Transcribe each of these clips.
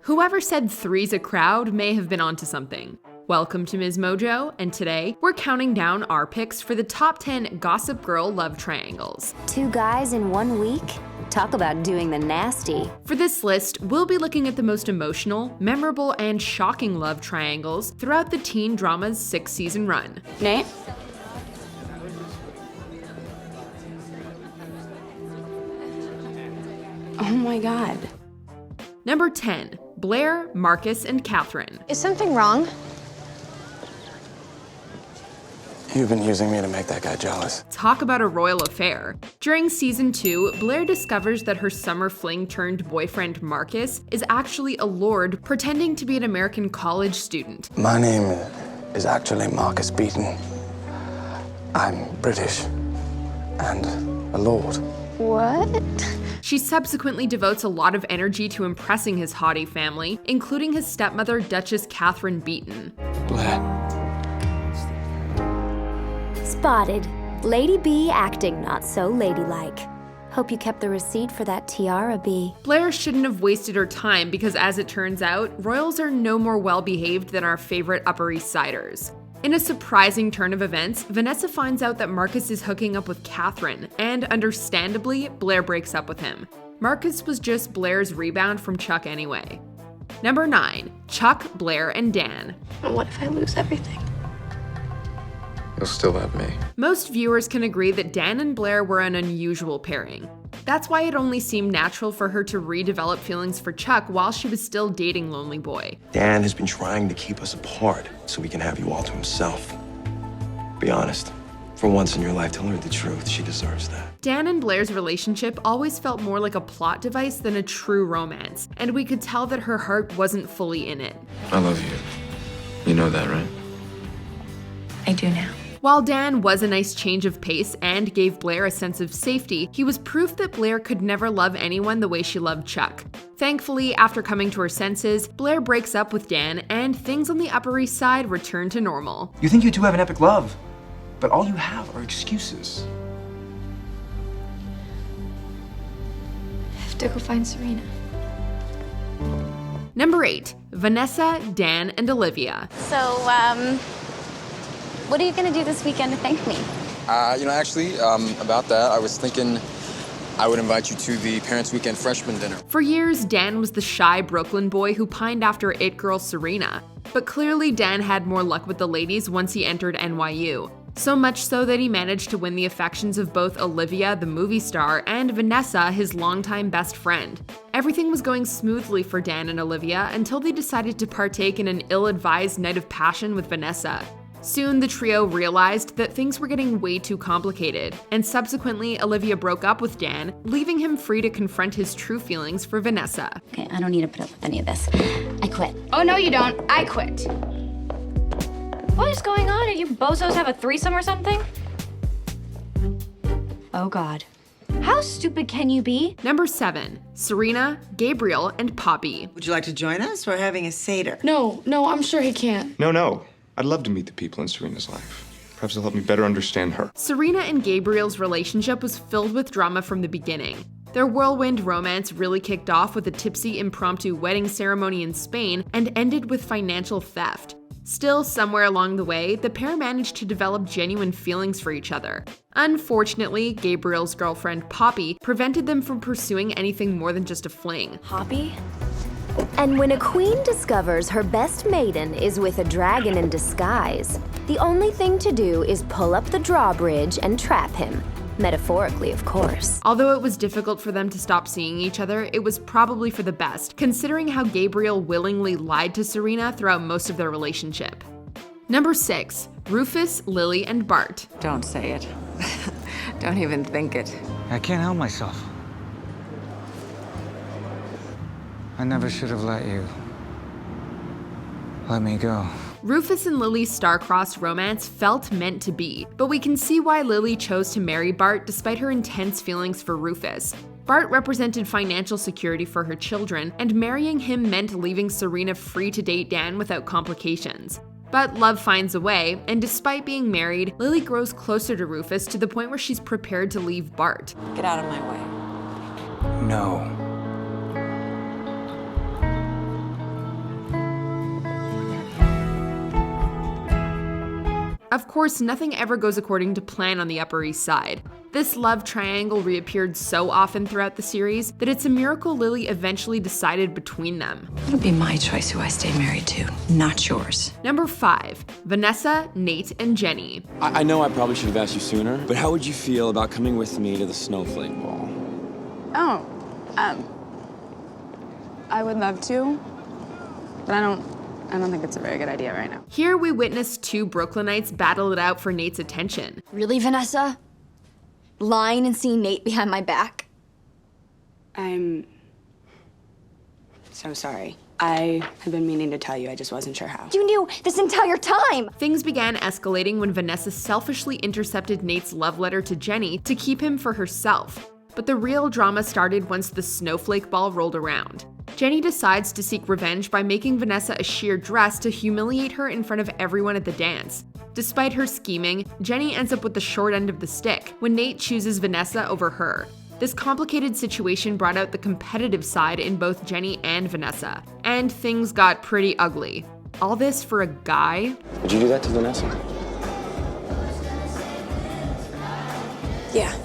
Whoever said three's a crowd may have been onto something. Welcome to MsMojo, and today we're counting down our picks for the top 10 Gossip Girl love triangles. 2 guys in 1 week? Talk about doing the nasty. For this list, we'll be looking at the most emotional, memorable, and shocking love triangles throughout the teen drama's 6-season run. Nate? Oh my god. Number 10. Blair, Marcus, and Catherine. Is something wrong? You've been using me to make that guy jealous. Talk about a royal affair. During season 2, Blair discovers that her summer fling-turned-boyfriend Marcus is actually a lord pretending to be an American college student. My name is actually Marcus Beaton. I'm British and a lord. What? She subsequently devotes a lot of energy to impressing his haughty family, including his stepmother, Duchess Catherine Beaton. Blair. Spotted. Lady B acting not so ladylike. Hope you kept the receipt for that tiara, B. Blair shouldn't have wasted her time because, as it turns out, royals are no more well-behaved than our favorite Upper East Siders. In a surprising turn of events, Vanessa finds out that Marcus is hooking up with Catherine, and understandably, Blair breaks up with him. Marcus was just Blair's rebound from Chuck anyway. Number 9. Chuck, Blair, and Dan. What if I lose everything? You'll still have me. Most viewers can agree that Dan and Blair were an unusual pairing. That's why it only seemed natural for her to redevelop feelings for Chuck while she was still dating Lonely Boy. Dan has been trying to keep us apart so he can have you all to himself. Be honest. For once in your life, tell her the truth. She deserves that. Dan and Blair's relationship always felt more like a plot device than a true romance, and we could tell that her heart wasn't fully in it. I love you. You know that, right? I do now. While Dan was a nice change of pace and gave Blair a sense of safety, he was proof that Blair could never love anyone the way she loved Chuck. Thankfully, after coming to her senses, Blair breaks up with Dan and things on the Upper East Side return to normal. You think you two have an epic love, but all you have are excuses. I have to go find Serena. Number 8. Vanessa, Dan, and Olivia. So, what are you gonna do this weekend to thank me? About that, I was thinking I would invite you to the Parents' Weekend Freshman Dinner. For years, Dan was the shy Brooklyn boy who pined after it girl Serena. But clearly Dan had more luck with the ladies once he entered NYU. So much so that he managed to win the affections of both Olivia, the movie star, and Vanessa, his longtime best friend. Everything was going smoothly for Dan and Olivia until they decided to partake in an ill-advised night of passion with Vanessa. Soon, the trio realized that things were getting way too complicated, and subsequently, Olivia broke up with Dan, leaving him free to confront his true feelings for Vanessa. Okay, I don't need to put up with any of this. I quit. Oh, no, you don't. I quit. What is going on? Are you bozos have a threesome or something? Oh, God. How stupid can you be? Number 7. Serena, Gabriel, and Poppy. Would you like to join us? We're having a Seder. No, I'm sure he can't. No. I'd love to meet the people in Serena's life. Perhaps it'll help me better understand her. Serena and Gabriel's relationship was filled with drama from the beginning. Their whirlwind romance really kicked off with a tipsy impromptu wedding ceremony in Spain and ended with financial theft. Still, somewhere along the way, the pair managed to develop genuine feelings for each other. Unfortunately, Gabriel's girlfriend Poppy prevented them from pursuing anything more than just a fling. Poppy? And when a queen discovers her best maiden is with a dragon in disguise, the only thing to do is pull up the drawbridge and trap him. Metaphorically, of course. Although it was difficult for them to stop seeing each other, it was probably for the best, considering how Gabriel willingly lied to Serena throughout most of their relationship. Number 6. Rufus, Lily, and Bart. Don't say it. Don't even think it. I can't help myself. I never should have let me go. Rufus and Lily's star-crossed romance felt meant to be, but we can see why Lily chose to marry Bart despite her intense feelings for Rufus. Bart represented financial security for her children, and marrying him meant leaving Serena free to date Dan without complications. But love finds a way, and despite being married, Lily grows closer to Rufus to the point where she's prepared to leave Bart. Get out of my way. No. Of course, nothing ever goes according to plan on the Upper East Side. This love triangle reappeared so often throughout the series that it's a miracle Lily eventually decided between them. It'll be my choice who I stay married to, not yours. Number 5. Vanessa, Nate, and Jenny. I know I probably should have asked you sooner, but how would you feel about coming with me to the snowflake ball? Oh, I would love to, but I don't think it's a very good idea right now. Here we witness two Brooklynites battle it out for Nate's attention. Really, Vanessa? Lying and seeing Nate behind my back? I'm so sorry. I have been meaning to tell you, I just wasn't sure how. You knew this entire time! Things began escalating when Vanessa selfishly intercepted Nate's love letter to Jenny to keep him for herself. But the real drama started once the snowflake ball rolled around. Jenny decides to seek revenge by making Vanessa a sheer dress to humiliate her in front of everyone at the dance. Despite her scheming, Jenny ends up with the short end of the stick when Nate chooses Vanessa over her. This complicated situation brought out the competitive side in both Jenny and Vanessa, and things got pretty ugly. All this for a guy? Did you do that to Vanessa? Yeah.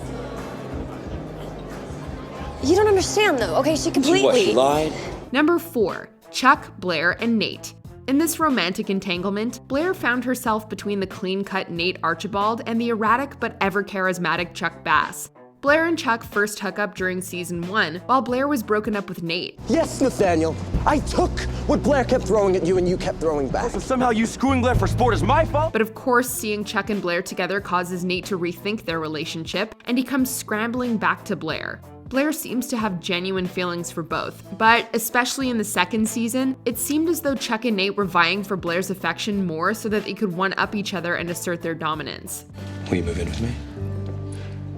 You don't understand though, okay? She completely... She lied? Number 4. Chuck, Blair, and Nate. In this romantic entanglement, Blair found herself between the clean-cut Nate Archibald and the erratic but ever-charismatic Chuck Bass. Blair and Chuck first hook up during season 1, while Blair was broken up with Nate. Yes, Nathaniel, I took what Blair kept throwing at you and you kept throwing back. So somehow you screwing Blair for sport is my fault? But of course, seeing Chuck and Blair together causes Nate to rethink their relationship, and he comes scrambling back to Blair. Blair seems to have genuine feelings for both, but especially in the second season, it seemed as though Chuck and Nate were vying for Blair's affection more so that they could one-up each other and assert their dominance. Will you move in with me?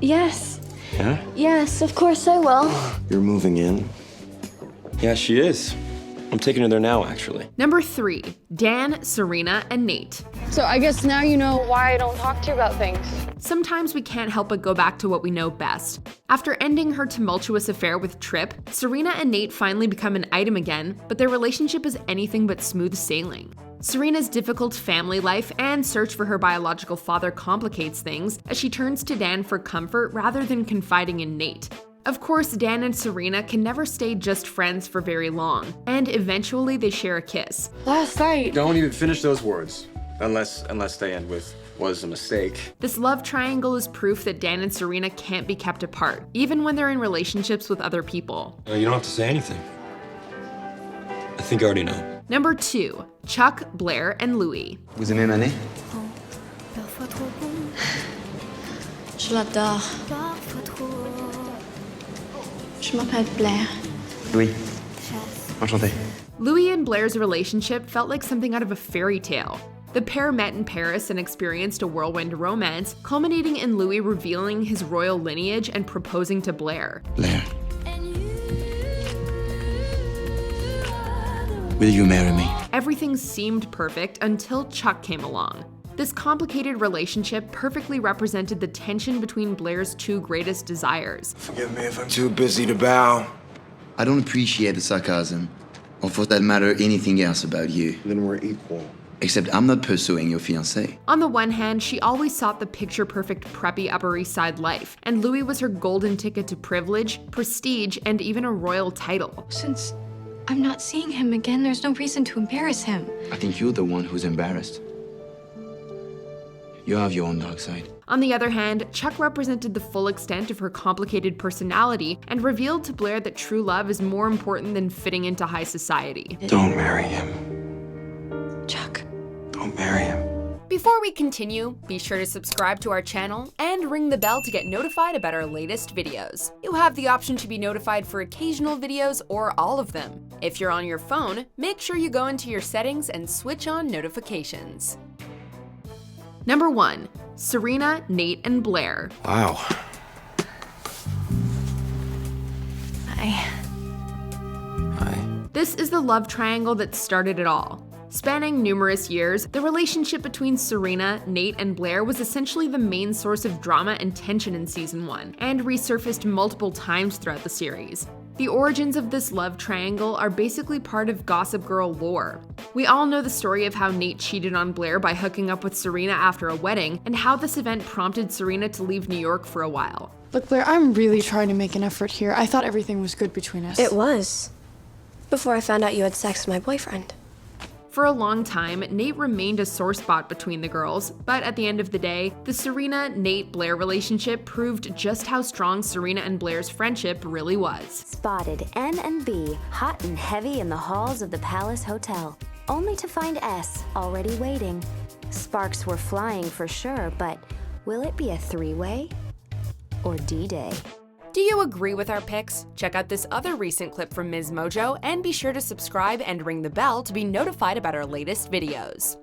Yes. Yeah? Yes, of course I will. You're moving in? Yeah, she is. I'm taking her there now, actually. Number 3. Dan, Serena, and Nate. So I guess now you know why I don't talk to you about things. Sometimes we can't help but go back to what we know best. After ending her tumultuous affair with Tripp, Serena and Nate finally become an item again, but their relationship is anything but smooth sailing. Serena's difficult family life and search for her biological father complicates things as she turns to Dan for comfort rather than confiding in Nate. Of course, Dan and Serena can never stay just friends for very long, and eventually they share a kiss. Last night. Don't even finish those words, unless they end with, was a mistake. This love triangle is proof that Dan and Serena can't be kept apart, even when they're in relationships with other people. You don't have to say anything. I think I already know. Number 2. Chuck, Blair, and Louis. Vous aimez Manet? Je l'adore. Je m'appelle Blair. Louis. Enchanté. Louis and Blair's relationship felt like something out of a fairy tale. The pair met in Paris and experienced a whirlwind romance, culminating in Louis revealing his royal lineage and proposing to Blair. Blair. Will you marry me? Everything seemed perfect until Chuck came along. This complicated relationship perfectly represented the tension between Blair's two greatest desires. Forgive me if I'm too busy to bow. I don't appreciate the sarcasm, or for that matter, anything else about you. Then we're equal. Except I'm not pursuing your fiancé. On the one hand, she always sought the picture-perfect preppy Upper East Side life, and Louis was her golden ticket to privilege, prestige, and even a royal title. Since I'm not seeing him again, there's no reason to embarrass him. I think you're the one who's embarrassed. You have your own dark side. On the other hand, Chuck represented the full extent of her complicated personality and revealed to Blair that true love is more important than fitting into high society. Don't marry him. Chuck. Don't marry him. Before we continue, be sure to subscribe to our channel and ring the bell to get notified about our latest videos. You have the option to be notified for occasional videos or all of them. If you're on your phone, make sure you go into your settings and switch on notifications. Number 1. Serena, Nate, and Blair. Wow. Hi. This is the love triangle that started it all. Spanning numerous years, the relationship between Serena, Nate, and Blair was essentially the main source of drama and tension in season 1, and resurfaced multiple times throughout the series. The origins of this love triangle are basically part of Gossip Girl lore. We all know the story of how Nate cheated on Blair by hooking up with Serena after a wedding, and how this event prompted Serena to leave New York for a while. Look, Blair, I'm really trying to make an effort here. I thought everything was good between us. It was. Before I found out you had sex with my boyfriend. For a long time, Nate remained a sore spot between the girls, but at the end of the day, the Serena-Nate-Blair relationship proved just how strong Serena and Blair's friendship really was. Spotted N and B hot and heavy in the halls of the Palace Hotel, only to find S already waiting. Sparks were flying for sure, but will it be a three-way or D-Day? Do you agree with our picks? Check out this other recent clip from MsMojo and be sure to subscribe and ring the bell to be notified about our latest videos.